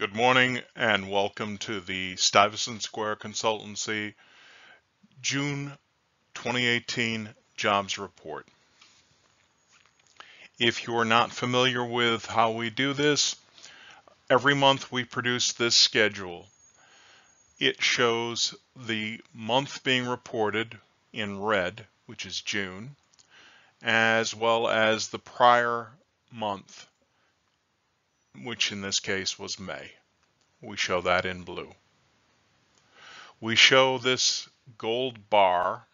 Good morning and welcome to the Stuyvesant Square Consultancy June 2018 Jobs Report. If you're not familiar with how we do this, every month we produce this schedule. It shows the month being reported in red, which is June, as well as the prior month, which in this case was May. We show that in blue. We show this gold bar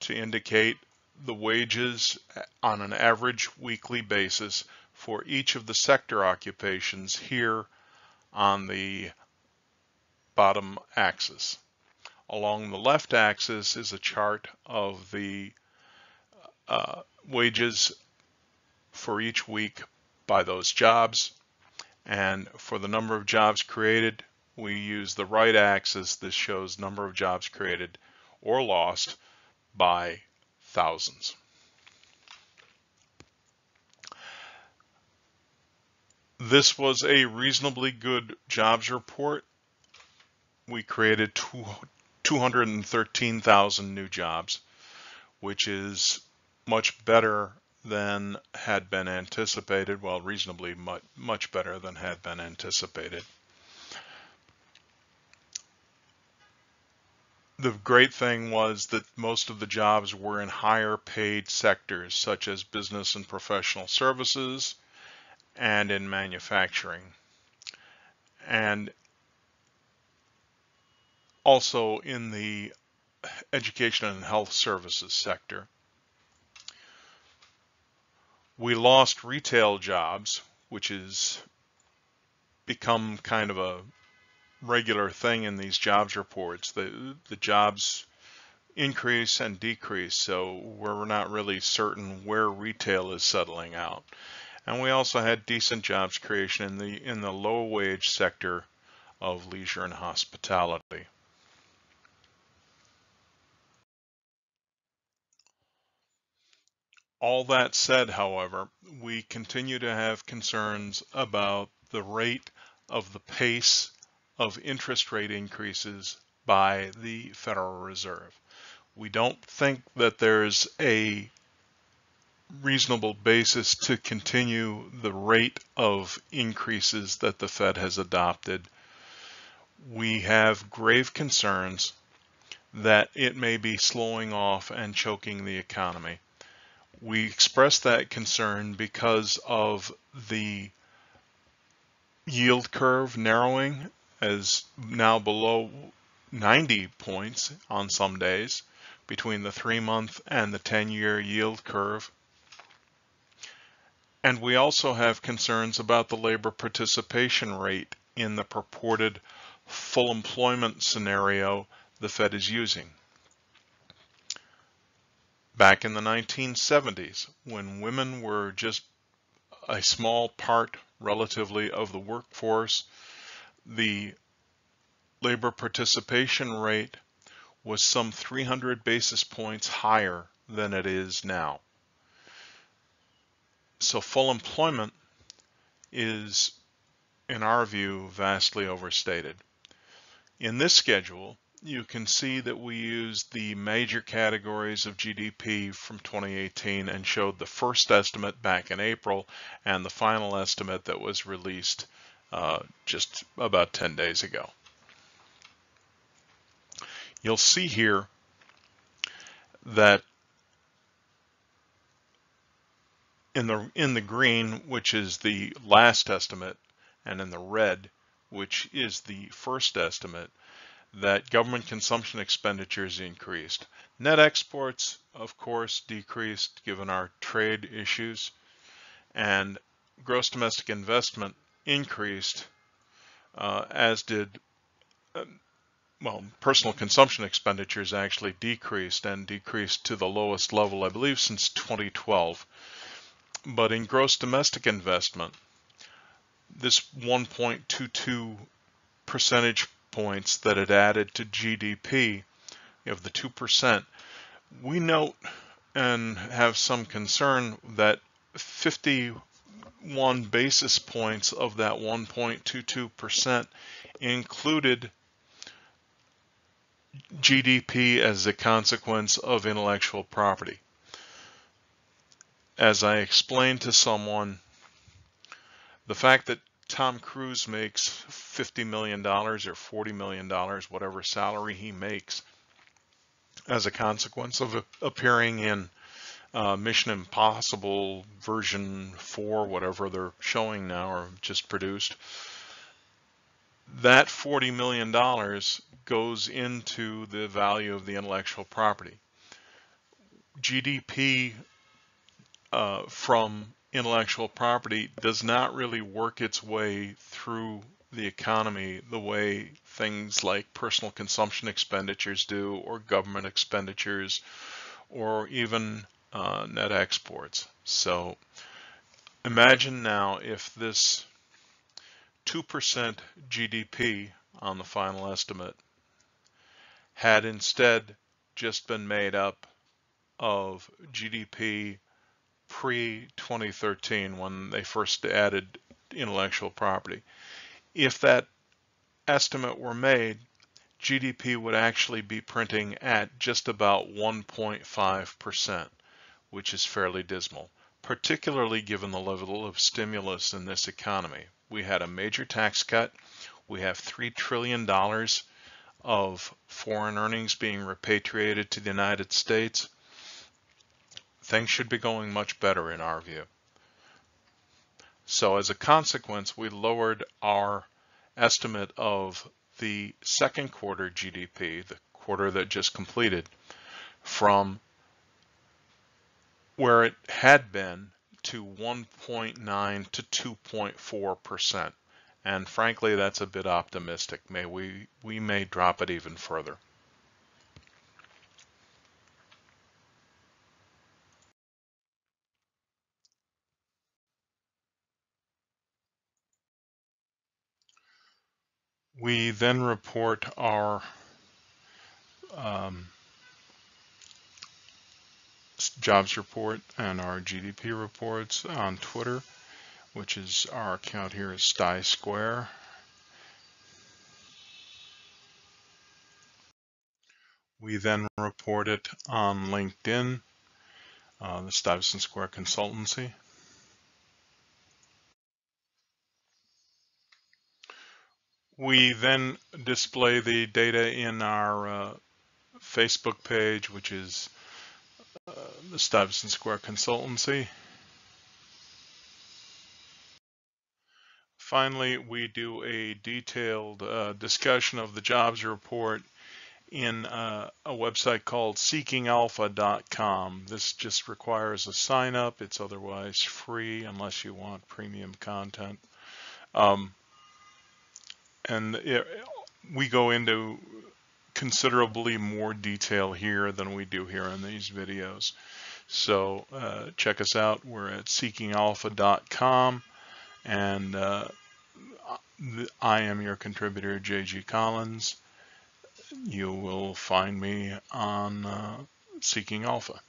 to indicate the wages on an average weekly basis for each of the sector occupations here on the bottom axis. Along the left axis is a chart of the wages for each week by those jobs, and for the number of jobs created, we use the right axis. This shows number of jobs created or lost by thousands. This was a reasonably good jobs report. We created 213,000 new jobs, which is much better than had been anticipated. Well, reasonably much better than had been anticipated. The great thing was that most of the jobs were in higher paid sectors such as business and professional services and in manufacturing, and also in the education and health services sector. We lost retail jobs, which has become kind of a regular thing in these jobs reports. The jobs increase and decrease, so we're not really certain where retail is settling out. And we also had decent jobs creation in the low wage sector of leisure and hospitality. All that said, however, we continue to have concerns about the rate of the pace of interest rate increases by the Federal Reserve. We don't think that there's a reasonable basis to continue the rate of increases that the Fed has adopted. We have grave concerns that it may be slowing off and choking the economy. We express that concern because of the yield curve narrowing, as now below 90 points on some days between the 3-month and the 10-year yield curve. And we also have concerns about the labor participation rate in the purported full employment scenario the Fed is using. Back in the 1970s, when women were just a small part relatively of the workforce, the labor participation rate was some 300 basis points higher than it is now. So full employment is, in our view, vastly overstated. In this schedule, you can see that we used the major categories of GDP from 2018 and showed the first estimate back in April and the final estimate that was released just about 10 days ago. You'll see here that in the green, which is the last estimate, and in the red, which is the first estimate, that government consumption expenditures increased. Net exports, of course, decreased given our trade issues, and gross domestic investment increased, as did, well, personal consumption expenditures actually decreased to the lowest level, I believe, since 2012. But in gross domestic investment, this 1.22 percentage points that it added to GDP of the 2%, we note and have some concern that 50 1 basis points of that 1.22% included GDP as a consequence of intellectual property. As I explained to someone, the fact that Tom Cruise makes $50 million or $40 million, whatever salary he makes, as a consequence of appearing in Mission Impossible version 4, whatever they're showing now or just produced, that $40 million goes into the value of the intellectual property. GDP from intellectual property does not really work its way through the economy the way things like personal consumption expenditures do, or government expenditures, or even net exports. So imagine now if this 2% GDP on the final estimate had instead just been made up of GDP pre-2013, when they first added intellectual property. If that estimate were made, GDP would actually be printing at just about 1.5%, which is fairly dismal, particularly given the level of stimulus in this economy. We had a major tax cut. We have $3 trillion of foreign earnings being repatriated to the United States. Things should be going much better in our view. So as a consequence, we lowered our estimate of the second quarter GDP, the quarter that just completed, from where it had been to 1.9 to 2.4%. And frankly, that's a bit optimistic. We may drop it even further. We then report our jobs report and our GDP reports on Twitter, which is our account here is Sty Square. We then report it on LinkedIn, the Stuyvesant Square Consultancy. We then display the data in our Facebook page, which is the Stuyvesant Square Consultancy. Finally, we do a detailed discussion of the jobs report in a website called seekingalpha.com. This just requires a sign up. It's otherwise free unless you want premium content. We go into considerably more detail here than we do here in these videos. So check us out. We're at seekingalpha.com, and I am your contributor, J.G. Collins. You will find me on Seeking Alpha.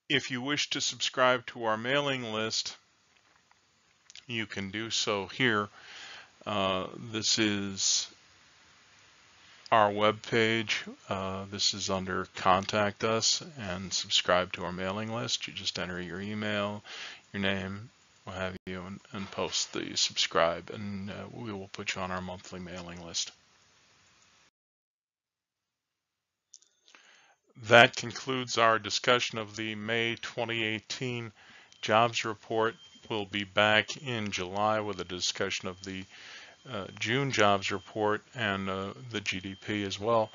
If you wish to subscribe to our mailing list, you can do so here. This is our web page. This is under Contact Us and subscribe to our mailing list. You just enter your email, your name, what have you, and post the subscribe, and we will put you on our monthly mailing list. That concludes our discussion of the May 2018 jobs report. We'll be back in July with a discussion of the June jobs report and the GDP as well.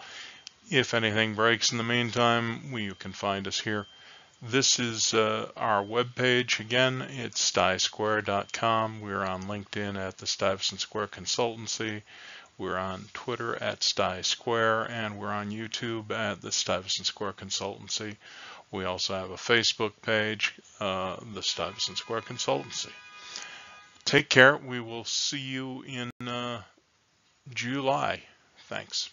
If anything breaks in the meantime, you can find us here. This is our webpage. Again, it's stysquare.com. We're on LinkedIn at the Stuyvesant Square Consultancy. We're on Twitter at Sty Square, and we're on YouTube at the Stuyvesant Square Consultancy. We also have a Facebook page, the Stuyvesant Square Consultancy. Take care. We will see you in July. Thanks.